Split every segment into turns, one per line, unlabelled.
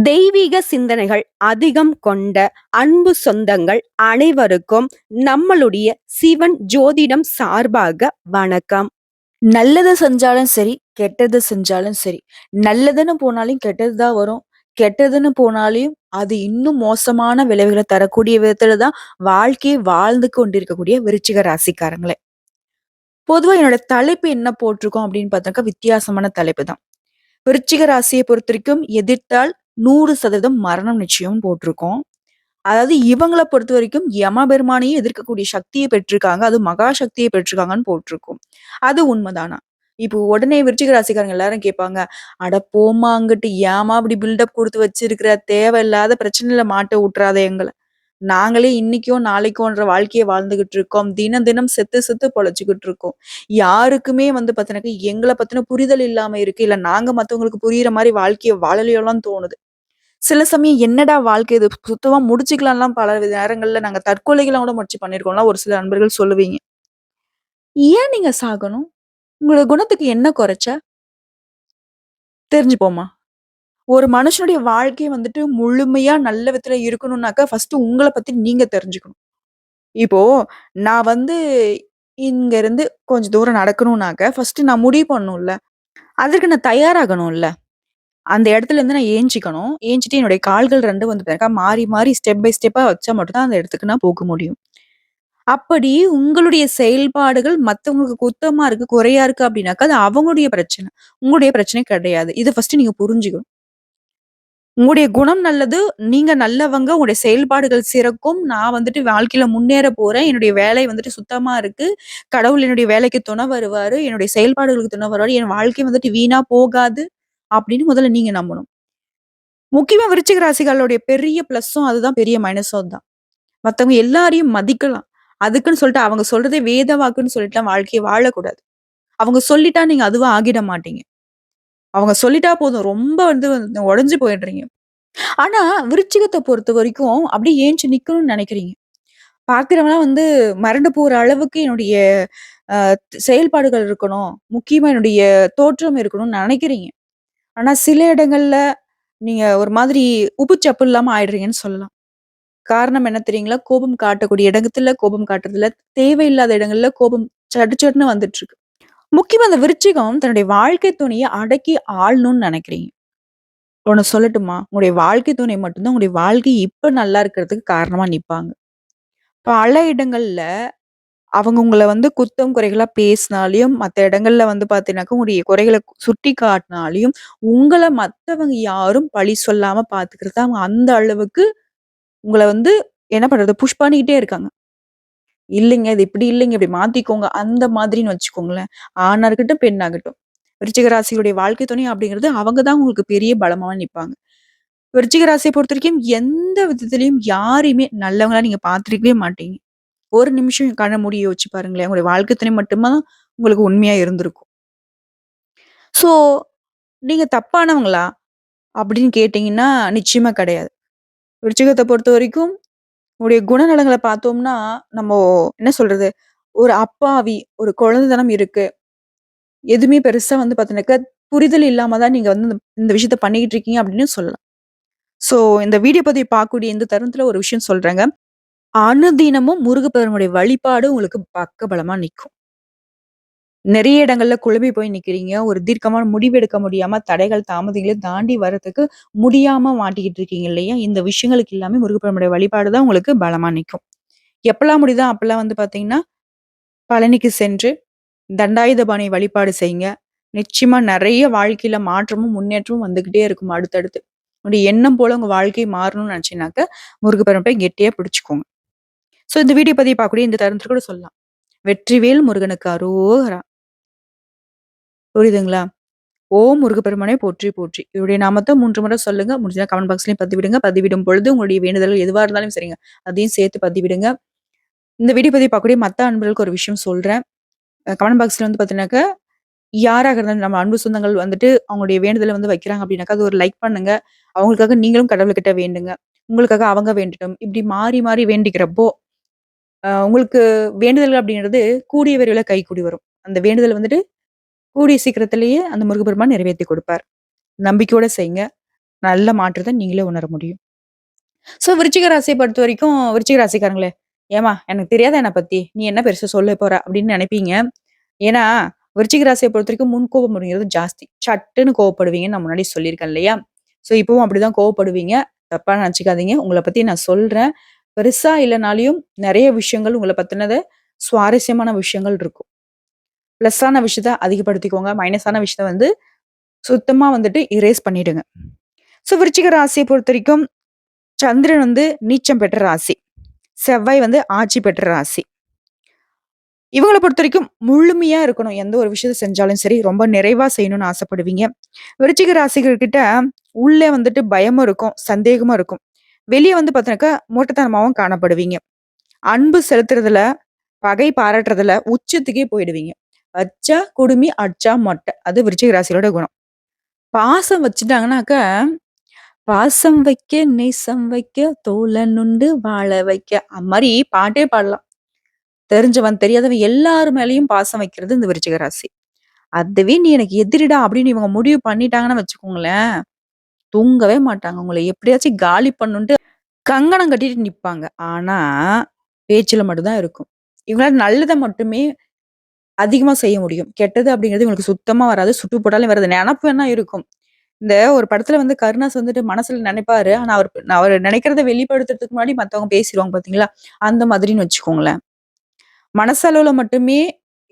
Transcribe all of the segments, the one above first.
தெய்வீக சிந்தனைகள் அதிகம் கொண்ட அன்பு சொந்தங்கள் அனைவருக்கும் நம்மளுடைய சிவன் ஜோதிடம் சார்பாக வணக்கம்.
நல்லது செஞ்சாலும் சரி, கெட்டது செஞ்சாலும் சரி. நல்லதுன்னு போனாலும் கெட்டது தான் வரும். கெட்டதுன்னு போனாலும் அது இன்னும் மோசமான விளைவுகள தரக்கூடிய விதத்துல தான் வாழ்க்கையை வாழ்ந்து கொண்டிருக்கக்கூடிய விருச்சிக ராசிக்காரங்களே. பொதுவா என்னோட தலைப்பு என்ன போட்டிருக்கோம் அப்படின்னு பார்த்தாக்கா, வித்தியாசமான தலைப்பு தான். விருச்சிக ராசிய பொறுத்தவரைக்கும் எதிர்த்தால் 100% மரணம் நிச்சயம்னு போட்டிருக்கோம். அதாவது இவங்கள பொறுத்தவரைக்கும் யமபெருமானையே எதிர்க்கக்கூடிய சக்திய பெற்றிருக்காங்க. அதுவும் மகா சக்திய பெற்றிருக்காங்கன்னு போட்டிருக்கோம். அது உண்மதானா? இப்போ உடனே விருச்சிக ராசிக்காரங்க எல்லாரும் கேட்பாங்க, "அட போம்மா அங்கிட்டு, ஏம்மா இப்படி பில்டப் குடுத்து வச்சிருக்கிற? தேவையில்லாத பிரச்சனையில மாட்ட வுட்டுறாத எங்கள. நாங்களே இன்னைக்கோ, நாளைக்கோன்ற வாழ்க்கைய வாழ்ந்துகிட்டு இருக்கோம். தினம் தினம் செத்து செத்து பொழச்சுக்கிட்டு இருக்கோம். யாருக்குமே வந்து பாத்தீங்கன்னாக்க, எங்கள பத்தின புரிதல் இல்லாம இருக்கு. இல்ல நாங்க மத்தவங்களுக்கு புரியிற மாரி வாழ்க்கைய வாழலையோலாம் தோணுது." சில சமயம் என்னடா வாழ்க்கை இது சுத்தமா முடிச்சுக்கலாம்லாம் பல நேரங்கள்ல நாங்க தற்கொலைகள்லாம் கூட முயற்சி பண்ணியிருக்கோம்லாம் ஒரு சில நண்பர்கள் சொல்லுவீங்க. ஏன் நீங்க சாகணும்? உங்களோட குணத்துக்கு என்ன குறைச்ச? தெரிஞ்சுப்போமா? ஒரு மனுஷனுடைய வாழ்க்கை வந்துட்டு முழுமையா நல்ல விதத்துல இருக்கணும்னாக்கா, ஃபர்ஸ்ட்டு உங்கள பத்தி நீங்க தெரிஞ்சுக்கணும். இப்போ நான் வந்து இங்க இருந்து கொஞ்சம் தூரம் நடக்கணும்னாக்க, ஃபர்ஸ்ட்டு நான் முடிவு பண்ணணும்ல. அதற்கு நான் தயாராகணும்ல. அந்த இடத்துல இருந்து நான் ஏஞ்சிக்கணும். ஏஞ்சிட்டு என்னுடைய கால்கள் 2ம் வந்து பாத்தீங்கன்னா, மாறி மாறி ஸ்டெப் பை ஸ்டெப்பா வச்சா மட்டும் தான் அந்த இடத்துக்கு நான் போக முடியும். அப்படி உங்களுடைய செயல்பாடுகள் மத்தவங்களுக்கு குத்தமா இருக்கு, குறையா இருக்கு அப்படின்னாக்கா, அது அவங்களுடைய பிரச்சனை. உங்களுடைய பிரச்சனை கிடையாது. இத ஃபர்ஸ்ட்டு நீங்க புரிஞ்சுக்கணும். உங்களுடைய குணம் நல்லது, நீங்க நல்லவங்க, உங்களுடைய செயல்பாடுகள் சிறக்கும். நான் வந்துட்டு வாழ்க்கையில முன்னேற போறேன். என்னுடைய வேலை வந்துட்டு சுத்தமா இருக்கு. கடவுள் என்னுடைய வேலைக்கு துணை வருவாரு. என்னுடைய செயல்பாடுகளுக்கு துணை வருவாரு. என் வாழ்க்கை வந்துட்டு வீணா போகாது. அப்படின்னு முதல்ல நீங்க நம்பணும். முக்கியமா விருச்சிக ராசிகளுடைய பெரிய பிளஸ்ஸும் அதுதான், பெரிய மைனஸும் தான். மத்தவங்க எல்லாரையும் மதிக்கலாம். அதுக்குன்னு சொல்லிட்டு அவங்க சொல்றதே வேத வாக்குன்னு சொல்லிட்டுலாம் வாழ்க்கைய வாழக்கூடாது. அவங்க சொல்லிட்டா நீங்க அதுவா ஆகிட மாட்டீங்க. அவங்க சொல்லிட்டா போதும் ரொம்ப வந்து உடைஞ்சு போயிடுறீங்க. ஆனா விருச்சிகத்த பொறுத்தவரைக்கும் அப்படியே ஏஞ்சு நிக்கணும்னு நெனைக்கிறீங்க. பார்க்கிறவன்லாம் வந்து மறண்டு போற அளவுக்கு என்னுடைய அ செயல்பாடுகள் இருக்கணும். முக்கியமா என்னுடைய தோற்றம் இருக்கணும்னு நெனைக்கிறீங்க. ஆனா சில இடங்கள்ல நீங்க ஒரு மாதிரி உப்பு சப்பு இல்லாம ஆயிடுறீங்கன்னு சொல்லலாம். காரணம் என்ன தெரியுங்களா? கோபம் காட்டக்கூடிய இடத்துல கோபம் காட்டுறதில்ல. தேவையில்லாத இடங்கள்ல கோபம் சட்டு சட்டுன்னு வந்துட்டு இருக்கு. முக்கியமா அந்த விருச்சிகம் தன்னுடைய வாழ்க்கை துணைய அடக்கி ஆளணும்னு நெனைக்கிறீங்க. ஒண்ணு சொல்லட்டுமா? உங்களுடைய வாழ்க்கை துணை மட்டும் தான் உங்களுடைய வாழ்க்கை இப்ப நல்லா இருக்கிறதுக்கு காரணமா நிப்பாங்க. பல இடங்கள்ல அவங்க உங்கள வந்து குத்தம், குறைகளா பேசினாலயும், மத்த இடங்கள்ல வந்து பார்த்தீங்கன்னாக்கா, உங்களுடைய குறைகள சுட்டி காட்டினாலயும், உங்கள மத்தவங்க யாரும் பழி சொல்லாம பார்த்துக்கிறத அவங்க அந்த அளவுக்கு உங்கள வந்து என்ன பண்றது? புஷ் பண்ணிக்கிட்டே இருக்காங்க. இல்லைங்க, இது இப்படி இல்லைங்க, இப்படி மாத்திக்கோங்க. அந்த மாதிரின்னு வச்சுக்கோங்களேன். ஆணா இருக்கட்டும், பெண்ணாகட்டும். விருச்சிக ராசியுடைய வாழ்க்கை துணை அப்படிங்கிறது அவங்க தான் உங்களுக்கு பெரிய பலமா நிப்பாங்க. விருச்சிக ராசிய பொறுத்தவரைக்கும் எந்த விதத்திலயும் யாரையுமே நல்லவங்களா நீங்க பார்த்திருக்கவே மாட்டீங்க. ஒரு நிமிஷம் கண்ண மூடி யோசிச்சு பாருங்களேன். உங்களுடைய வாழ்க்கை துணை மட்டுமா உங்களுக்கு உண்மையா இருந்திருக்கும். ஸோ, நீங்க தப்பானவங்களா? அப்படின்னு கேட்டீங்கன்னா, நிச்சயமா கிடையாது. விருச்சிகத்த பொறுத்தவரைக்கும் உங்களுடைய குணநலங்கள பார்த்தோம்னா, நம்ம என்ன சொல்றது? ஒரு அப்பாவி, ஒரு குழந்தைத்தனம் இருக்கு. எதுவுமே பெருசா வந்து பார்த்தீங்கன்னாக்கா, புரிதல் இல்லாம தான் நீங்க வந்து இந்த இந்த விஷயத்த பண்ணிக்கிட்டு இருக்கீங்க அப்படின்னு சொல்லலாம். ஸோ, இந்த வீடியோ பதிவு பார்க்கக்கூடிய இந்த தருணத்தில ஒரு விஷயம் சொல்றேங்க. அனுதினமும் முருகப்பெருமானுடைய வழிபாடு உங்களுக்கு பக்கபலமா நிக்கும். நெறைய இடங்கள்ல குழம்பி போய் நிக்கிறீங்க. ஒரு தீர்க்கமான முடிவு எடுக்க முடியாம தடைகள், தாமதங்கள தாண்டி வரதுக்கு முடியாம மாட்டிக்கிட்டு இருக்கீங்க இல்லையா? இந்த விஷயங்களுக்கு எல்லாமே முருகப்பெருமானுடைய வழிபாடு தான் உங்களுக்கு பலமா நிக்கும். எப்பலாம் முடியுதோ அப்பலாம் வந்து பார்த்தீங்கன்னா, பழனிக்கு சென்று தண்டாயுதபாணி வழிபாடு செய்யுங்க. நிச்சயமா நெறைய வாழ்க்கையில மாற்றமும், முன்னேற்றமும் வந்துகிட்டே இருக்கும் அடுத்தடுத்து. உங்களுடைய எண்ணம் போல உங்க வாழ்க்கை மாறணும்னு நெனச்சீங்கனாக்க, முருகப்பெருமான போய் கெட்டியா பிடிச்சுக்கோங்க. ஸோ இந்த வீடியோ பதிவு பார்க்கக்கூடிய இந்த தருணத்தில கூட சொல்லலாம். வெற்றிவேல் முருகனுக்கு அரோகரா! புரியுதுங்களா? ஓம் முருகப்பெருமானே போற்றி போற்றி. இவருடைய நாமத்த 3 முறை சொல்லுங்க. முடிஞ்சா கமெண்ட் பாக்ஸ்லயும் பதிவிடுங்க. பதிவிடும் பொழுது உங்களுடைய வேண்டுதல்கள் எதுவா இருந்தாலும் சரிங்க. அதையும் சேர்த்து பதிவிடுங்க. இந்த வீடியோ பதிவு பார்க்கக்கூடிய மத்த அன்பர்களுக்கு ஒரு விஷயம் சொல்றேன். கமெண்ட் பாக்ஸ்ல வந்து பார்த்தீங்கன்னாக்க, யாராக இருந்தாலும் நம்ம அன்பு சொந்தங்கள் வந்துட்டு அவங்களுடைய வேண்டுதல வந்து வைக்கிறாங்க அப்படின்னாக்கா, அது ஒரு லைக் பண்ணுங்க. அவங்களுக்காக நீங்களும் கடவுள்கிட்ட வேண்டுங்க. உங்களுக்காக அவங்க வேண்டட்டும். இப்படி மாறி மாறி வேண்டிக்கிறப்போ, உங்களுக்கு வேண்டுதல்கள் அப்படிங்கிறது கூடிய விரைவில கைகூடி வரும். அந்த வேண்டுதல் வந்துட்டு கூடிய சீக்கிரத்திலேயே அந்த முருகப்பெருமான் நிறைவேத்தி கொடுப்பார். நம்பிக்கையோட செய்யுங்க. நல்ல மாற்றத்த நீங்களே உணர முடியும். ஸோ விருச்சிக ராசிய பொறுத்தவரைக்கும் விருச்சிக ராசிக்காரங்களே, "ஏம்மா எனக்கு தெரியாதா என்ன பத்தி? நீ என்ன பெருசா சொல்ல போற?" அப்படின்னு நெனைப்பீங்க. ஏன்னா, விருச்சிக ராசிய பொறுத்தவரைக்கும் முன்கோபம் அப்படிங்கிறது ஜாஸ்தி. சட்டுன்னு கோவப்படுவீங்கன்னு நான் முன்னாடி சொல்லியிருக்கேன் இல்லையா? ஸோ இப்பவும் அப்படிதான் கோவப்படுவீங்க. தப்பா நெனச்சுக்காதீங்க. உங்கள பத்தி நான் சொல்றேன். பெருசா இல்லனாலும் நெறைய விஷயங்கள் உங்கள பத்தினது சுவாரஸ்யமான விஷயங்கள் இருக்கும். பிளஸ்ஸான விஷயத்த அதிகப்படுத்திக்கோங்க. மைனஸான விஷயத்த வந்து சுத்தமா வந்துட்டு இரேஸ் பண்ணிடுங்க. ஸோ விருச்சிக ராசிய பொறுத்தவரைக்கும் சந்திரன் வந்து நீச்சம் பெற்ற ராசி. செவ்வாய் வந்து ஆட்சி பெற்ற ராசி. இவங்கள பொறுத்தவரைக்கும் முழுமையா இருக்கணும். எந்த ஒரு விஷயத்த செஞ்சாலும் சரி, ரொம்ப நிறைவா செய்யணும்னு ஆசைப்படுவீங்க. விருச்சிக ராசிகர்கிட்ட உள்ளே வந்துட்டு பயமும் இருக்கும், சந்தேகமும் இருக்கும். வெளிய வந்து பார்த்தீனாக்கா, மூட்டத்தனமாவும் காணப்படுவீங்க. அன்பு செலுத்துறதுல, பகை பாராட்டுறதுல உச்சத்துக்கே போயிடுவீங்க. வச்சா குடுமி, அடிச்சா மொட்டை. அது விருச்சிக ராசியோட குணம். பாசம் வச்சுட்டாங்கனாக்க, "பாசம் வைக்க, நேசம் வைக்க, தோழனுண்டு வாழ வைக்க" அம்மாரி பாட்டே பாடலாம். தெரிஞ்சவன், தெரியாதவன் எல்லார் மேலயும் பாசம் வைக்கிறது இந்த விருச்சிக ராசி. அதுவே "நீ எனக்கு எதிரிடா" அப்படின்னு இவங்க முடிவு பண்ணிட்டாங்கன்னு வச்சுக்கோங்களேன், தூங்கவே மாட்டாங்க. உங்கள எப்படியாச்சும் காலி பண்ணணுன்ட்டு கங்கணம் கட்டிட்டு நிப்பாங்க. ஆனா, பேச்சுல மட்டும் தான் இருக்கும். இவங்களால நல்லத மட்டுமே அதிகமா செய்ய முடியும். கெட்டது அப்படிங்கிறது இவங்களுக்கு சுத்தமா வராது. சுட்டு போட்டாலும் வராது. நெனப்பு வேணா இருக்கும். இந்த ஒரு படத்துல வந்து கருணாஸ் வந்துட்டு மனசுல நெனைப்பாரு. ஆனா, அவரு நெனைக்கிறத வெளிப்படுத்துறதுக்கு முன்னாடி மத்தவங்க பேசிருவாங்க பார்த்தீங்களா? அந்த மாதிரின்னு வச்சுக்கோங்களேன். மனசளவுல மட்டுமே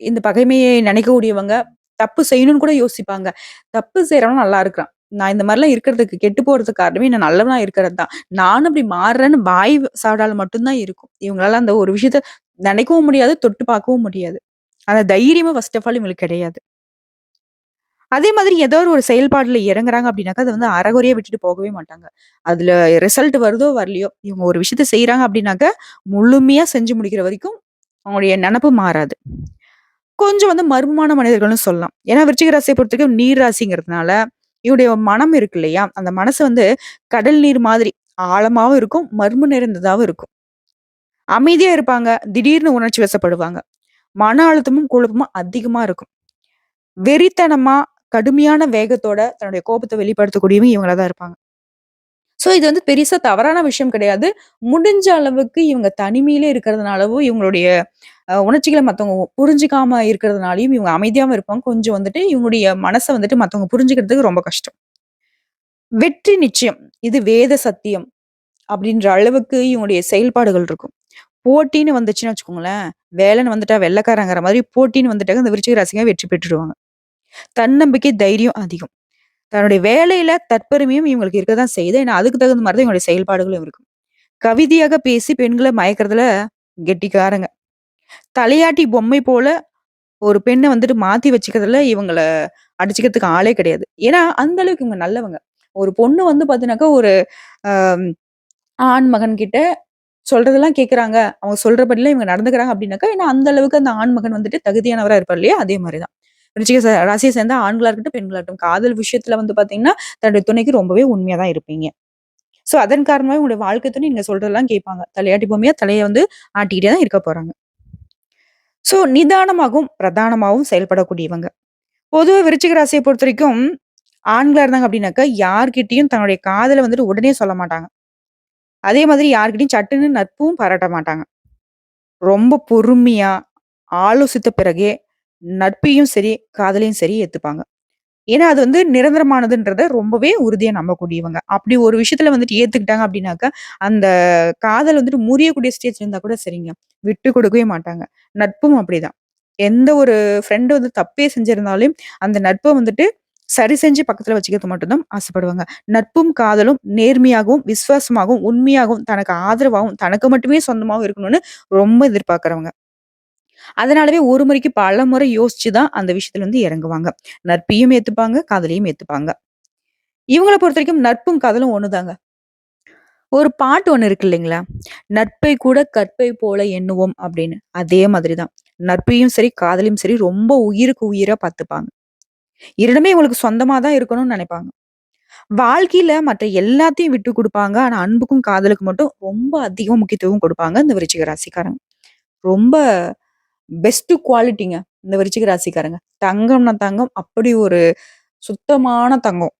இந்த பகைமையை நினைக்கக்கூடியவங்க, தப்பு செய்யணும்னு கூட யோசிப்பாங்க. தப்பு செய்றவன் நல்லா இருக்கிறான். நான் இந்த மாரிலாம் இருக்கிறதுக்கு கெட்டு போறதுக்கு காரணமே நான் நல்லவனா இருக்கிறது தான். நானும் இப்படி மாறுறேன்னு வாய் சாடால மட்டும் தான் இருக்கும். இவங்களால அந்த ஒரு விஷயத்த நினைக்கவும் முடியாது, தொட்டு பார்க்கவும் முடியாது. அந்த தைரியமும் ஃபர்ஸ்ட் ஆஃப் ஆல் இவங்களுக்கு கிடையாது. அதே மாதிரி ஏதோ ஒரு செயல்பாடுல இறங்குறாங்க அப்படின்னாக்கா, அத வந்து அரைகுறையா விட்டுட்டு போகவே மாட்டாங்க. அதுல ரிசல்ட் வருதோ வரலையோ, இவங்க ஒரு விஷயத்த செய்றாங்க அப்படின்னாக்க, முழுமையா செஞ்சு முடிக்கிற வரைக்கும் அவங்களுடைய நெனப்பு மாறாது. கொஞ்சம் வந்து மர்மமான மனிதர்கள்னு சொல்லலாம். ஏன்னா விருச்சிக ராசிய பொறுத்தவரைக்கும் நீர் ராசிங்கிறதுனால, இவருடைய மனம் இருக்கு இல்லையா? அந்த மனசு வந்து கடல் நீர் மாதிரி ஆழமாவும் இருக்கும், மர்ம நிறைந்ததாவும் இருக்கும். அமைதியா இருப்பாங்க, திடீர்னு உணர்ச்சி வசப்படுவாங்க. மன அழுத்தமும், குழப்பமும் அதிகமா இருக்கும். வெறித்தனமா, கடுமையான வேகத்தோட தன்னுடைய கோபத்த வெளிப்படுத்தக்கூடியவங்க இவங்களா தான் இருப்பாங்க. ஸோ இது வந்து பெரிசா தவறான விஷயம் கிடையாது. முடிஞ்ச அளவுக்கு இவங்க தனிமையிலே இருக்கிறதுனாலவும், இவங்களுடைய உணர்ச்சிகள மத்தவங்க புரிஞ்சுக்காம இருக்கிறதுனாலயும் இவங்க அமைதியாவும் இருப்பாங்க. கொஞ்சம் வந்துட்டு இவங்களுடைய மனச வந்துட்டு மத்தவங்க புரிஞ்சுக்கிறதுக்கு ரொம்ப கஷ்டம். வெற்றி நிச்சயம். இது வேத சத்தியம் அப்படின்ற அளவுக்கு இவங்களுடைய செயல்பாடுகள் இருக்கும். போட்டின்னு வந்துச்சுன்னு வச்சுக்கோங்களேன், வேலைன்னு வந்துட்டா வெள்ளைக்காரங்கிற மாதிரி போட்டின்னு வந்துட்டாக்க இந்த விருச்சிக ராசிங்க வெற்றி பெற்றுருவாங்க. தன்னம்பிக்கை, தைரியம் அதிகம். தன்னுடைய வேலையில தற்பெருமையும் இவங்களுக்கு இருக்க தான் செய்யுது. ஏன்னா அதுக்கு தகுந்த மாரி தான் இவங்களுடைய செயல்பாடுகளும் இருக்கும். கவிதையாக பேசி பெண்கள மயக்கிறதுல கெட்டிக்காரங்க. தலையாட்டி பொம்மை போல ஒரு பெண்ண வந்துட்டு மாத்தி வச்சுக்கிறதுல இவங்கள அடிச்சுக்கிறதுக்கு ஆளே கிடையாது. ஏன்னா, அந்த அளவுக்கு இவங்க நல்லவங்க. ஒரு பொண்ணு வந்து பார்த்தீங்கன்னாக்கா, ஒரு அ ஆண் மகன் கிட்ட சொல்றதெல்லாம் கேட்கறாங்க. அவங்க சொல்றபடிலாம் இவங்க நடந்துக்கிறாங்க அப்படின்னாக்கா, ஏன்னா அந்த அளவுக்கு அந்த ஆண் மகன் வந்துட்டு தகுதியானவரா இருப்பார் இல்லையா? அதே மாரி தான். விருச்சிக ராசிய சேர்ந்த ஆண்களா இருக்கட்டும், பெண்களா இருக்கட்டும், காதல் விஷயத்துல வந்து பார்த்தீங்கன்னா, தன்னுடைய துணைக்கு ரொம்பவே உண்மையா தான் இருப்பீங்க. ஸோ, அதன் காரணமாவே உங்களுடைய வாழ்க்கை துணை நீங்க சொல்றதெல்லாம் கேட்பாங்க. தலையாட்டி பொம்மையா தலைய வந்து ஆட்டிக்கிட்டே தான் இருக்க போறாங்க. ஸோ, நிதானமாகவும், பிரதானமாவும் செயல்படக்கூடியவங்க. பொதுவா விருச்சிக ராசிய பொறுத்தவரைக்கும், ஆண்களா இருந்தாங்க அப்டின்னாக்கா, யார்கிட்டயும் தன்னுடைய காதல வந்துட்டு உடனே சொல்ல மாட்டாங்க. அதே மாதிரி யார்கிட்டயும் சட்டுன்னு நட்பும் பாராட்ட மாட்டாங்க. ரொம்ப பொறுமையா, ஆலோசித்த பிறகே நட்பையும் சரி, காதலையும் சரி ஏத்துப்பாங்க. ஏன்னா, அது வந்து நிரந்தரமானதுன்றத ரொம்பவே உறுதியா நம்பக்கூடியவங்க. அப்படி ஒரு விஷயத்துல வந்துட்டு ஏத்துக்கிட்டாங்க அப்டின்னாக்கா, அந்த காதல் வந்துட்டு முறியக்கூடிய ஸ்டேஜ்ல இருந்தா கூட சரிங்க. விட்டு கொடுக்கவே மாட்டாங்க. நட்பும் அப்படிதான். எந்த ஒரு ஃப்ரெண்ட் வந்து தப்பே செஞ்சிருந்தாலும், அந்த நட்ப வந்துட்டு சரி செஞ்சு பக்கத்துல வச்சுக்கிறது மட்டும் தான் ஆசைப்படுவாங்க. நட்பும், காதலும் நேர்மையாகவும், விசுவாசமாகவும், உண்மையாகவும், தனக்கு ஆதரவாவும், தனக்கு மட்டுமே சொந்தமாவும் இருக்கணும்னு ரொம்ப எதிர்பார்க்கிறவங்க. அதனாலவே ஒரு முறைக்கு பலமுறை யோசிச்சு தான் அந்த விஷயத்துல வந்து இறங்குவாங்க. நட்பையும் ஏத்துப்பாங்க, காதலையும் ஏத்துப்பாங்க. இவங்கள பொறுத்தவரைக்கும் நட்பும், காதலும் ஒண்ணுதாங்க. ஒரு பாட்டு ஒண்ணு இருக்கு இல்லைங்களா? "நட்பை கூட கற்பை போல எண்ணுவோம்" அப்படின்னு. அதே மாதிரி தான். நட்பையும் சரி, காதலையும் சரி ரொம்ப உயிருக்கு உயிரா பார்த்துப்பாங்க. 2மே இவங்களுக்கு சொந்தமா தான் இருக்கணும்னு நெனைப்பாங்க. வாழ்க்கையில மற்ற எல்லாத்தையும் விட்டு குடுப்பாங்க. ஆனா, அன்புக்கும், காதலுக்கும் மட்டும் ரொம்ப அதிக முக்கியத்துவம் குடுப்பாங்க இந்த விருச்சிக ராசிக்காரங்க. ரொம்ப பெஸ்ட் குவாலிட்டிங்க இந்த விருச்சிக ராசிக்காரங்க. தங்கம்னா தங்கம், அப்படி ஒரு சுத்தமான தங்கம்.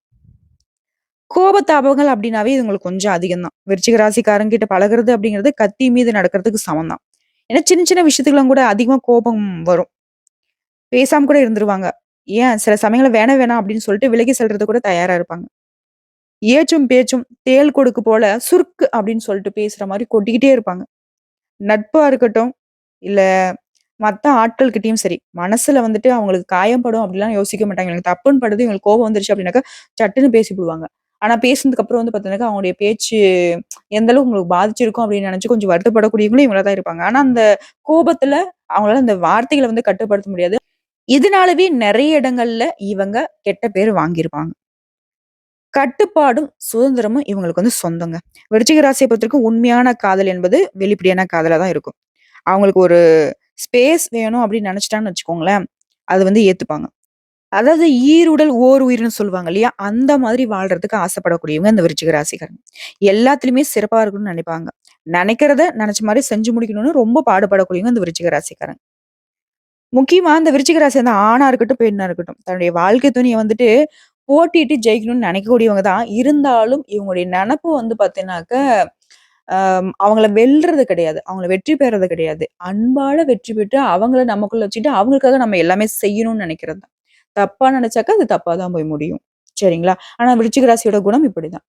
கோபதாபங்கள் அப்படின்னாவே இது உங்களுக்கு கொஞ்சம் அதிகம் தான். விருச்சிக ராசிக்காரங்கிட்ட பழகுறது அப்படிங்கிறது கத்தி மீது நடக்கிறதுக்கு சமம் தான். ஏன்னா சின்ன சின்ன விஷயத்துக்குலாம் கூட அதிகமா கோபம் வரும். பேசாம கூட இருந்துருவாங்க. ஏன் சில சமயங்கள்ல வேணாம் வேணாம் அப்படின்னு சொல்லிட்டு விலகி செல்றதுக்கு கூட தயாரா இருப்பாங்க. ஏச்சும் பேச்சும் தேள் கொடுக்கு போல சுருக்கு அப்படின்னு சொல்லிட்டு பேசுற மாரி கொட்டிக்கிட்டே இருப்பாங்க. நட்பா இருக்கட்டும், இல்ல மத்த ஆட்கள்கிட்டயும் சரி, மனசுல வந்துட்டு அவங்களுக்கு காயம் படும் அப்படிலாம் யோசிக்க மாட்டாங்க. எனக்கு தப்புன்னு படுது, இவங்களுக்கு கோவம் வந்துருச்சு அப்படின்னாக்கா, சட்டுன்னு பேசிப்புடுவாங்க. ஆனா பேசினதுக்கு அப்புறம் வந்து பார்த்தீங்கன்னாக்கா, அவங்களுடைய பேச்சு எந்த அளவுக்கு உங்களுக்கு பாதிச்சிருக்கும் அப்படின்னு நெனச்சு கொஞ்சம் வருத்தப்படக்கூடியவங்களும் இவங்களா தான் இருப்பாங்க. ஆனா அந்த கோபத்துல அவங்களால அந்த வார்த்தைகள வந்து கட்டுப்படுத்த முடியாது. இதனாலவே நெறைய இடங்கள்ல இவங்க கெட்ட பேரு வாங்கியிருப்பாங்க. கட்டுப்பாடும், சுதந்திரமும் இவங்களுக்கு வந்து சொந்தங்க. விருச்சிக ராசிய பொறுத்தவரைக்கும் உண்மையான காதல் என்பது வெளிப்படையான காதலா தான் இருக்கும். அவங்களுக்கு ஒரு ஸ்பேஸ் வேணும் அப்படின்னு நெனச்சுட்டாங்கன்னு வச்சுக்கோங்களேன், அது வந்து ஏத்துப்பாங்க. அதாவது ஈருடல் ஓர் உயிர்ன்னு சொல்லுவாங்க இல்லையா? அந்த மாதிரி வாழ்றதுக்கு ஆசைப்படக்கூடியவங்க இந்த விருச்சிக ராசிக்காரங்க. எல்லாத்துலயுமே சிறப்பா இருக்கணும்னு நெனைப்பாங்க. நெனைக்கிறத நெனச்ச மாரி செஞ்சு முடிக்கணும்னு ரொம்ப பாடுபடக்கூடியவங்க இந்த விருச்சிக ராசிக்காரங்க. முக்கியமா இந்த விருச்சிக ராசி வந்து ஆணா இருக்கட்டும், பெண்ணா இருக்கட்டும். தன்னுடைய வாழ்க்கை துணைய வந்துட்டு போட்டியிட்டு ஜெயிக்கணும்னு நெனைக்கக்கூடியவங்க தான். இருந்தாலும் இவங்களுடைய நெனப்பு வந்து பார்த்தீங்கன்னாக்க, அவங்கள வெல்றது கிடையாது. அவங்கள வெற்றி பெறது கிடையாது. அன்பால வெற்றி பெற்று அவங்கள நமக்குள்ள வச்சுட்டு, அவங்களுக்காக நம்ம எல்லாமே செய்யணும்னு நெனைக்கிறது தான். தப்பா நெனைச்சாக்கா அது தப்பா தான் போய் முடியும். சரிங்களா? ஆனா விருச்சிக ராசியோட குணம் இப்படிதான்.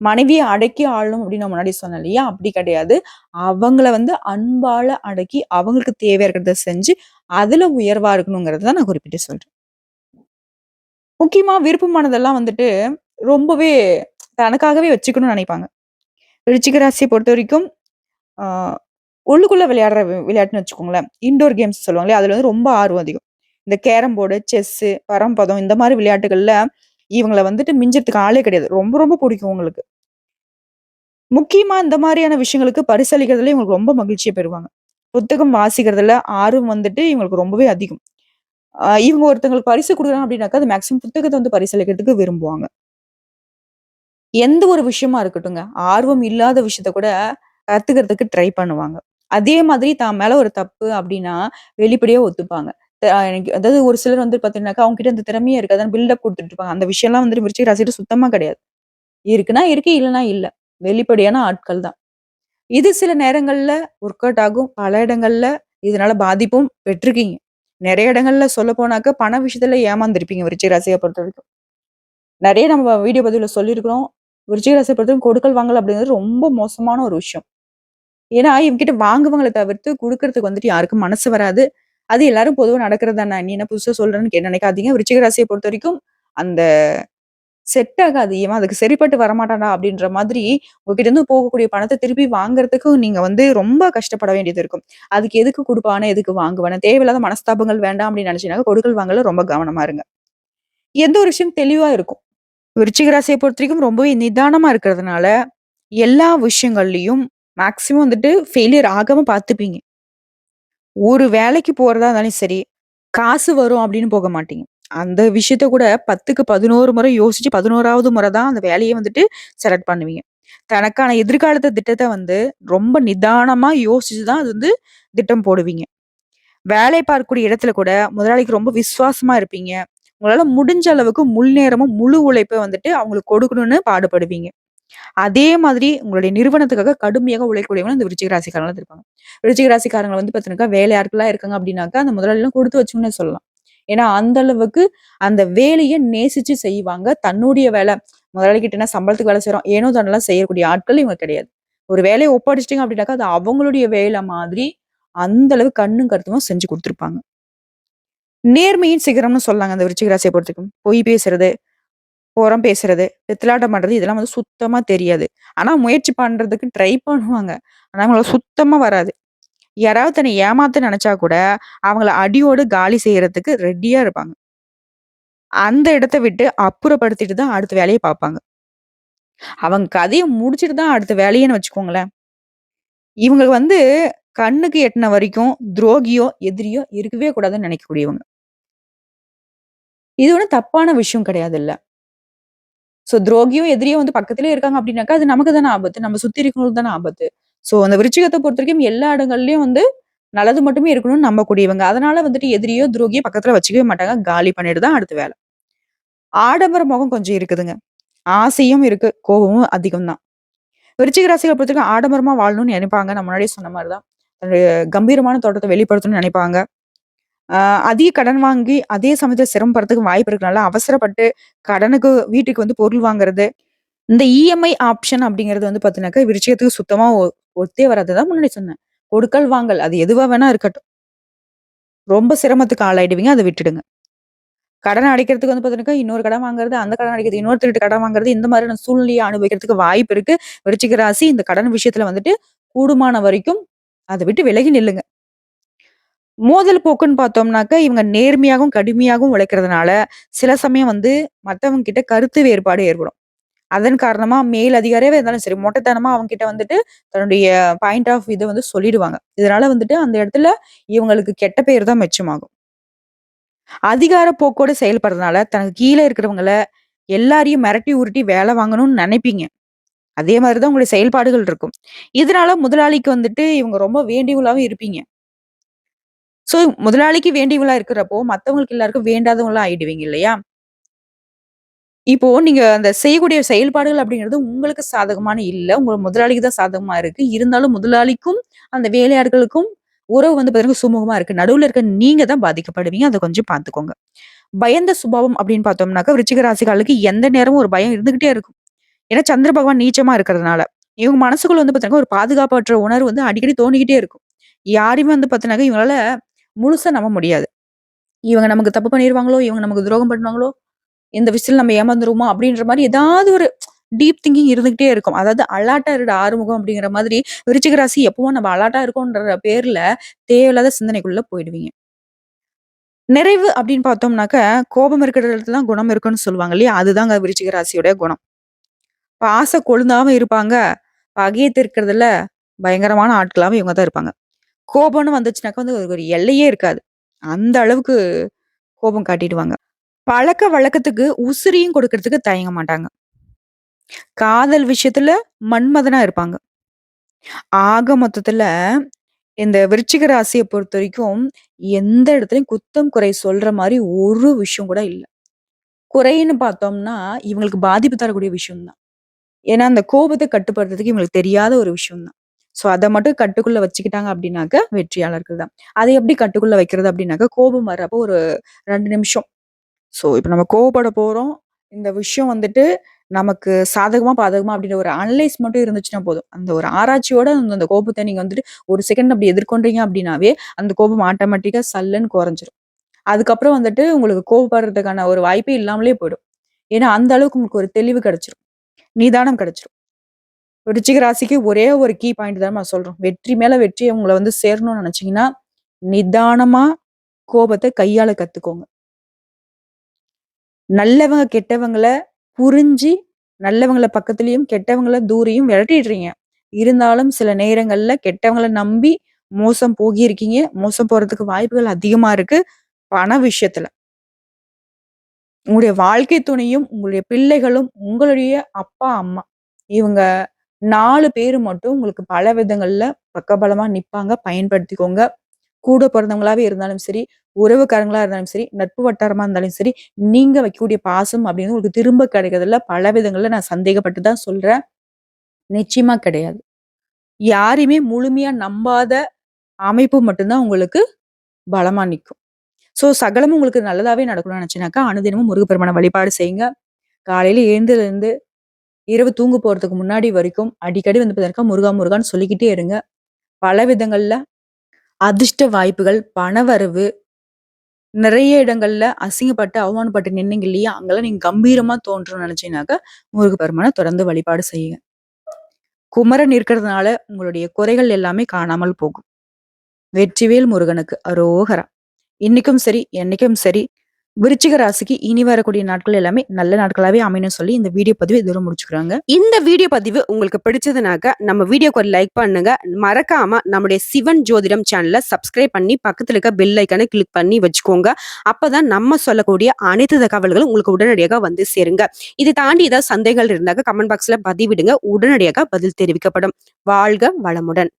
மனைவிய அடக்கி ஆளணும் அப்படின்னு நான் முன்னாடி சொன்னேன் இல்லையா? அப்படி கிடையாது. அவங்கள வந்து அன்பால அடக்கி, அவங்களுக்கு தேவையா இருக்கிறத செஞ்சு, அதுல உயர்வா இருக்கணுங்கிறத தான் நான் குறிப்பிட்டு சொல்றேன். முக்கியமா விருப்பமானதெல்லாம் வந்துட்டு ரொம்பவே தனக்காகவே வச்சுக்கணும்னு நினைப்பாங்க. விருச்சிக ராசிய பொறுத்தவரைக்கும், ஆ உள்ளுக்குள்ள விளையாடுற விளையாட்டுன்னு வச்சுக்கோங்களேன். இன்டோர் கேம்ஸ் சொல்லுவாங்க இல்லையா? அதுல வந்து ரொம்ப ஆர்வம் அதிகம். இந்த கேரம் போர்டு, செஸ்ஸு, பரம்பதம் இந்த மாரி விளையாட்டுகள்ல இவங்கள வந்துட்டு மிஞ்சறதுக்கு ஆளே கிடையாது. ரொம்ப ரொம்ப புடிக்கும் உங்களுக்கு. முக்கியமா இந்த மாரியான விஷயங்களுக்கு பரிசளிக்கிறதுல இவங்களுக்கு ரொம்ப மகிழ்ச்சிய பெறுவாங்க. புத்தகம் வாசிக்கிறதுல ஆர்வம் வந்துட்டு இவங்களுக்கு ரொம்பவே அதிகம். இவங்க ஒருத்தங்களுக்கு பரிசு குடுக்குறாங்க அப்டின்னாக்கா, அது மேக்ஸிமம் புத்தகத்த வந்து பரிசளிக்கிறதுக்கு விரும்புவாங்க. எந்த ஒரு விஷயமா இருக்கட்டுங்க. ஆர்வம் இல்லாத விஷயத்த கூட கத்துக்கிறதுக்கு ட்ரை பண்ணுவாங்க. அதே மாதிரி தான் மேல ஒரு தப்பு அப்டின்னா, வெளிப்படையா ஒத்துப்பாங்க. எனக்கு அதாவது ஒரு சிலர் வந்து பார்த்தீங்கன்னாக்கா, அவங்க கிட்ட அந்த திறமையே இருக்காது. பில்டப் குடுத்துட்டு இருப்பாங்க. அந்த விஷயம்லாம் வந்துட்டு விருச்சிக ராசிட்ட சுத்தமா கிடையாது. இருக்குன்னா இருக்கு, இல்லன்னா இல்ல. வெளிப்படையான ஆட்கள் தான். இது சில நேரங்கள்ல ஒர்க் அவுட் ஆகும். பல இடங்கள்ல இதனால பாதிப்பும் பெற்றிருக்கீங்க. நெறைய இடங்கள்ல சொல்லப்போனாக்க பண விஷயத்துல ஏமாந்துருப்பீங்க விருச்சிக ராசிய பொறுத்தவரைக்கும். நெறைய நம்ம வீடியோ பதிவுல சொல்லியிருக்கிறோம். விருச்சிக ராசிய பொறுத்தவரைக்கும் கொடுக்கல், வாங்கல் அப்படிங்கிறது ரொம்ப மோசமான ஒரு விஷயம். ஏன்னா, இவங்ககிட்ட வாங்குவாங்களே தவிர்த்து குடுக்கறதுக்கு வந்துட்டு யாருக்கும் மனசு வராது. அது எல்லாரும் பொதுவா நடக்கிறது தானே. நீ என்ன புதுசா சொல்றன்னு நெனைக்காதீங்க. விருச்சிக ராசிய பொறுத்தவரைக்கும் அந்த செட் ஆகாது. இவன் அதுக்கு சரிப்பட்டு வரமாட்டான்டா அப்படின்ற மாதிரி, உங்ககிட்ட இருந்து போகக்கூடிய பணத்த திருப்பி வாங்குறதுக்கு நீங்க வந்து ரொம்ப கஷ்டப்பட வேண்டியது இருக்கும். அதுக்கு எதுக்கு குடுப்பானே, எதுக்கு வாங்குவானே, தேவையில்லாத மனஸ்தாபங்கள் வேண்டாம் அப்படின்னு நினைச்சீங்கன்னா, கொடுக்கல் வாங்கல்ல ரொம்ப கவனமா இருங்க. எந்த ஒரு விஷயம் தெளிவா இருக்கும். விருச்சிக ராசிய பொறுத்தவரைக்கும் ரொம்பவே நிதானமா இருக்கிறதுனால, எல்லா விஷயங்கள்லயும் மேக்ஸிமம் வந்துட்டு ஃபெயிலியர் ஆகாம பார்த்துப்பீங்க. ஒரு வேலைக்கு போறதா இருந்தாலும் சரி, காசு வரும் அப்படின்னு போக மாட்டீங்க. அந்த விஷயத்த கூட 10க்கு 11 முறை யோசிச்சு 11வது முறை தான் அந்த வேலையே வந்துட்டு செலக்ட் பண்ணுவீங்க. தனக்கான எதிர்காலத்த திட்டத்த வந்து ரொம்ப நிதானமா யோசிச்சு தான் அது வந்து திட்டம் போடுவீங்க. வேலை பார்க்கக்கூடிய இடத்துல கூட முதலாளிக்கு ரொம்ப விசுவாசமா இருப்பீங்க. உங்களால முடிஞ்ச அளவுக்கு முழு நேரமும் முழு உழைப்ப வந்துட்டு அவங்களுக்கு கொடுக்கணும்னு பாடுபடுவீங்க. அதே மாதிரி உங்களுடைய நிறுவனத்துக்காக கடுமையாக உழைக்கக்கூடியவங்க இந்த விருச்சிக ராசிக்காரங்களா இருப்பாங்க. விருச்சிக ராசிக்காரங்க வந்து பார்த்தீங்கன்னாக்கா, வேலை யாருக்கெல்லாம் இருக்காங்க அப்படின்னாக்கா, அந்த முதலாளிலாம் குடுத்து வச்சோன்னே சொல்லலாம். ஏன்னா, அந்த அளவுக்கு அந்த வேலைய நேசிச்சு செய்வாங்க. தன்னுடைய வேலை முதலாளி கிட்டனா சம்பளத்துக்கு வேலை செய்றோம். ஏனோ தானோலாம் செய்யக்கூடிய ஆட்கள் இவங்க கிடையாது. ஒரு வேலைய ஒப்படைச்சுட்டீங்க அப்படின்னாக்கா, அது அவங்களுடைய வேலை மாதிரி அந்த அளவு கண்ணும் கருத்துமா செஞ்சு குடுத்துருப்பாங்க. நேர்மையின் சிகரம்னு சொல்லலாங்க அந்த விருச்சிக ராசிய பொறுத்தவரைக்கும். பொய் பேசுறது, புறம் பேசுறது, பித்தலாட்டம் பண்றது இதெல்லாம் வந்து சுத்தமா தெரியாது. ஆனா முயற்சி பண்றதுக்கு ட்ரை பண்ணுவாங்க. ஆனா அவங்களுக்கு சுத்தமா வராது. யாராவது தன்னை ஏமாத்த நெனச்சா கூட, அவங்கள அடியோடு காலி செய்யறதுக்கு ரெடியா இருப்பாங்க. அந்த இடத்த விட்டு அப்புறப்படுத்திட்டு தான் அடுத்த வேலைய பாப்பாங்க. அவங்க கதைய முடிச்சுட்டு தான் அடுத்த வேலையன்னு வச்சுக்கோங்களேன். இவங்க வந்து கண்ணுக்கு எட்டுன வரைக்கும் துரோகியோ, எதிரியோ இருக்கவே கூடாதுன்னு நெனைக்கக்கூடியவங்க. இது ஒண்ணும் தப்பான விஷயம் கிடையாதுல்ல. துரோகியோ, எதிரியோ வந்து பக்கத்திலேயே இருக்காங்க அப்டின்னாக்கா, அது நமக்கு தானே ஆபத்து. நம்ம சுத்தி இருக்கிறவங்களுக்கு தானே ஆபத்து. அந்த விருச்சிகத்த பொறுத்தவரைக்கும் எல்லா இடங்கள்லயும் வந்து நல்லது மட்டுமே இருக்கணும்னு நம்பக்கூடியவங்க. அதனால வந்துட்டு எதிரியோ, துரோகியோ பக்கத்துல வச்சுக்கவே மாட்டாங்க. காலி பண்ணிட்டு தான் அடுத்த வேல. ஆடம்பர மோகம் கொஞ்சம் இருக்குதுங்க. ஆசையும் இருக்கு, கோபமும் அதிகம் தான். விருச்சிக ராசிகள பொறுத்தவரைக்கும் ஆடம்பரமா வாழணும்னு நினைப்பாங்க. நான் முன்னாடியே சொன்ன மாரி தான். தன்னுடைய கம்பீரமான தோற்றத்த வெளிப்படுத்தணும்னு நினைப்பாங்க. அ அதிக கடன் வாங்கி, அதே சமயத்துல சிரமப்படுறதுக்கு வாய்ப்பு இருக்கனால, அவசரப்பட்டு கடனுக்கு வீட்டுக்கு வந்து பொருள் வாங்குறது. இந்த இஎம்ஐ ஆப்ஷன் அப்படிங்கிறது வந்து பார்த்தீங்கன்னாக்கா, விருச்சிகத்துக்கு சுத்தமா ஒத்தே வராது. அதான் முன்னாடி சொன்னேன். கொடுக்கல், வாங்கல் அது எதுவா வேணா இருக்கட்டும். ரொம்ப சிரமத்துக்கு ஆளாயிடுவீங்க. அத விட்டுடுங்க. கடன் அடைக்கிறதுக்கு வந்து பார்த்தீங்கன்னாக்கா, இன்னொரு கடன் வாங்குறது, அந்த கடன் அடைக்கிறது, இன்னொருத்தர்கிட்ட கடன் வாங்குறது, இந்த மாதிரியான சூழ்நிலைய அனுபவிக்கிறதுக்கு வாய்ப்பு இருக்கு. விருச்சிக ராசி இந்த கடன் விஷயத்துல வந்துட்டு கூடுமான வரைக்கும் அத விட்டு விலகி நில்லுங்க. மோதல் போக்குன்னு பார்த்தோம்னாக்க, இவங்க நேர்மையாகவும், கடுமையாகவும் உழைக்கிறதுனால, சில சமயம் வந்து மத்தவங்க கிட்ட கருத்து வேறுபாடு ஏற்படும். அதன் காரணமா மேல் அதிகாரியாவே இருந்தாலும் சரி, மொட்டைத்தனமா அவங்க கிட்ட வந்துட்டு தன்னுடைய பாயிண்ட் ஆஃப் இத வந்து சொல்லிடுவாங்க. இதனால வந்துட்டு அந்த இடத்துல இவங்களுக்கு கெட்ட பேர் தான் மிச்சமாகும். அதிகார போக்கோட செயல்படுறதுனால, தனக்கு கீழ இருக்கிறவங்கள எல்லாரையும் மிரட்டி, உருட்டி வேல வாங்கணும்னு நெனைப்பீங்க. அதே மாரி தான் உங்களுடைய செயல்பாடுகள் இருக்கும். இதனால முதலாளிக்கு வந்துட்டு இவங்க ரொம்ப வேண்டியவங்களாவும் இருப்பீங்க. ஸோ முதலாளிக்கு வேண்டியவங்களா இருக்கிறப்போ, மத்தவங்களுக்கு எல்லாருக்கும் வேண்டாதவங்களா ஆயிடுவீங்க இல்லையா? இப்போ நீங்க அந்த செய்யக்கூடிய செயல்பாடுகள் அப்படிங்கிறது உங்களுக்கு சாதகமான இல்ல. உங்க முதலாளிக்கு தான் சாதகமா இருக்கு. இருந்தாலும் முதலாளிக்கும், அந்த வேலையாட்களுக்கும் உறவு வந்து பாத்தீங்கன்னா சுமூகமா இருக்கு. நடுவுல இருக்க நீங்க தான் பாதிக்கப்படுவீங்க. அத கொஞ்சம் பாத்துக்கோங்க. பயந்த சுபாவம் அப்படின்னு பார்த்தோம்னாக்கா, விருச்சிக ராசிக்காரர்களுக்கு எந்த நேரமும் ஒரு பயம் இருந்துகிட்டே இருக்கும். ஏன்னா சந்திர பகவான் நீச்சமா இருக்கிறதுனால. இவங்க மனசுக்குள்ள வந்து பாத்தீங்கன்னா, ஒரு பாதுகாப்பற்ற உணர்வு வந்து அடிக்கடி தோணிக்கிட்டே இருக்கும். யாரையுமே வந்து பாத்தீங்கன்னாக்கா, இவங்களால முழுசா நம்ப முடியாது. இவங்க நமக்கு தப்பு பண்ணிருவாங்களோ? இவங்க நமக்கு துரோகம் பண்ணுவாங்களோ? இந்த விஷயத்துல நம்ம ஏமாந்துருவோமா? அப்படின்ற மாரி ஏதாவது ஒரு டீப் திங்கிங் இருந்துகிட்டே இருக்கும். அதாவது அலாட்டா இருடா ஆறுமுகம் அப்படிங்கிற மாதிரி விருச்சிக ராசி எப்பவும் நம்ம அலாட்டா இருக்கோம்ன்ற பேர்ல தேவையில்லாத சிந்தனைக்குள்ள போயிடுவீங்க. நிறைவு அப்படின்னு பார்த்தோம்னாக்க, கோபம் இருக்கிற இடத்துல தான் குணம் இருக்குன்னு சொல்லுவாங்க இல்லையா? அதுதாங்க விருச்சிக ராசியோட குணம். பாச கொழுந்தாம இருப்பாங்க. பகைய தீர்க்கிறதுல பயங்கரமான ஆட்களாவும் இவங்க தான் இருப்பாங்க. கோபம்னு வந்துச்சுனாக்கா வந்து ஒரு ஒரு எல்லையே இருக்காது. அந்த அளவுக்கு கோபம் காட்டிடுவாங்க. பழக்க வழக்கத்துக்கு உசிரியும் கொடுக்கறதுக்கு தயங்க மாட்டாங்க. காதல் விஷயத்துல மன்மதனா இருப்பாங்க. ஆக மொத்தத்துல இந்த விருச்சிக ராசிய பொறுத்தவரைக்கும், எந்த இடத்துலயும் குத்தம், குறை சொல்ற மாரி ஒரு விஷயம் கூட இல்ல. குறைன்னு பார்த்தோம்னா, இவங்களுக்கு பாதிப்பு தரக்கூடிய விஷயம் தான். ஏன்னா, அந்த கோபத்த கட்டுப்படுத்துறதுக்கு இவங்களுக்கு தெரியாத ஒரு விஷயம் தான். ஸோ, அத மட்டும் கட்டுக்குள்ள வச்சுக்கிட்டாங்க அப்டின்னாக்க, வெற்றியாளர்கள் தான். அத எப்படி கட்டுக்குள்ள வைக்கிறது அப்டின்னாக்க, கோபம் வர்றப்போ ஒரு 2 நிமிஷம். ஸோ, இப்ப நம்ம கோவப்பட போறோம். இந்த விஷயம் வந்துட்டு நமக்கு சாதகமா, பாதகமா அப்டின்ற ஒரு அனலைஸ் மட்டும் இருந்துச்சுன்னா போதும். அந்த ஒரு ஆராய்ச்சியோட அந்த கோபத்த நீங்க வந்துட்டு ஒரு செகண்ட் அப்டி எதிர்கொண்டீங்க அப்டின்னாவே, அந்த கோபம் ஆட்டோமேட்டிக்கா சல்லுன்னு கொறஞ்சிரும். அதுக்கப்புறம் வந்துட்டு உங்களுக்கு கோவப்படுறதுக்கான ஒரு வாய்ப்பே இல்லாமலே போயிடும். ஏன்னா, அந்த அளவுக்கு உங்களுக்கு ஒரு தெளிவு கிடைச்சிரும். நிதானம் கிடைச்சிரும். விருச்சிக ராசிக்கு ஒரே ஒரு கீ பாயிண்ட் தான் நான் சொல்றோம். வெற்றி மேல வெற்றி உங்கள வந்து சேரணும்னு நினைச்சீங்கன்னா, நிதானமா கோபத்த கையாள கத்துக்கோங்க. நல்லவங்க, கெட்டவங்கள புரிஞ்சு, நல்லவங்கள பக்கத்துலயும், கெட்டவங்கள தூரையும் விரட்டிடுறீங்க. இருந்தாலும் சில நேரங்கள்ல கெட்டவங்கள நம்பி மோசம் போகியிருக்கீங்க. மோசம் போறதுக்கு வாய்ப்புகள் அதிகமா இருக்கு. பண விஷயத்துல. உங்களுடைய வாழ்க்கை துணையும், உங்களுடைய பிள்ளைகளும், உங்களுடைய அப்பா, அம்மா இவங்க 4 பேரு மட்டும் உங்களுக்கு பல விதங்கள்ல பக்கபலமா நிப்பாங்க. பயன்படுத்திக்கோங்க. கூட பொறந்தவங்களாவே இருந்தாலும் சரி, உறவுக்காரங்களா இருந்தாலும் சரி, நட்பு வட்டாரமா இருந்தாலும் சரி, நீங்க வைக்கக்கூடிய பாசம் அப்படின்னு உங்களுக்கு திரும்ப கிடைக்கிறதுல பல விதங்கள்ல நான் சந்தேகப்பட்டு தான் சொல்றேன். நிச்சயமா கிடையாது. யாரையுமே முழுமையா நம்பாத அமைப்பு மட்டும் தான் உங்களுக்கு பலமா நிக்கும். ஸோ சகலமும் உங்களுக்கு நல்லதாவே நடக்கணும்னு நினைச்சீங்கனாக்கா, அனுதினமும் முருகப்பெருமான வழிபாடு செய்யுங்க. காலையில எழுந்ததுலருந்து இரவு தூங்க போறதுக்கு முன்னாடி வரைக்கும் அடிக்கடி வந்து பார்த்தீங்கன்னா, முருகா முருகான்னு சொல்லிக்கிட்டே இருங்க. பல விதங்கள்ல அதிர்ஷ்ட வாய்ப்புகள், பணவரவு, நிறைய இடங்கள்ல அசிங்கப்பட்டு, அவமானப்பட்டு நின்னீங்க இல்லையா? அங்கெல்லாம் நீங்க கம்பீரமா தோன்றணும்னு நினைச்சீங்கனாக்கா, முருகப்பெருமான தொடர்ந்து வழிபாடு செய்யுங்க. குமரன் இருக்கிறதுனால உங்களுடைய குறைகள் எல்லாமே காணாமல் போகும். வெற்றிவேல் முருகனுக்கு அரோகரா! இன்னைக்கும் சரி, என்னைக்கும் சரி, விருச்சிக ராசிக்கு இனி வரக்கூடிய நாட்கள் எல்லாமே நல்ல நாட்களாவே அமையணும்னு சொல்லி இந்த வீடியோ பதிவு இதோட முடிச்சுக்கிறாங்க. இந்த வீடியோ பதிவு உங்களுக்கு பிடிச்சதுனாக்க நம்ம வீடியோக்கு ஒரு லைக் பண்ணுங்க. மறக்காம நம்முடைய சிவன் ஜோதிடம் சேனலை சப்ஸ்கிரைப் பண்ணி பக்கத்துல இருக்க பெல் ஐக்கானை கிளிக் பண்ணி வச்சுக்கோங்க. அப்பதான் நம்ம சொல்லக்கூடிய அனைத்து தகவல்களும் உங்களுக்கு உடனடியாக வந்து சேருங்க. இதை தாண்டி ஏதாவது சந்தேகங்கள் இருந்தாக்க கமெண்ட் பாக்ஸ்ல பதிவிடுங்க. உடனடியாக பதில் தெரிவிக்கப்படும். வாழ்க வளமுடன்.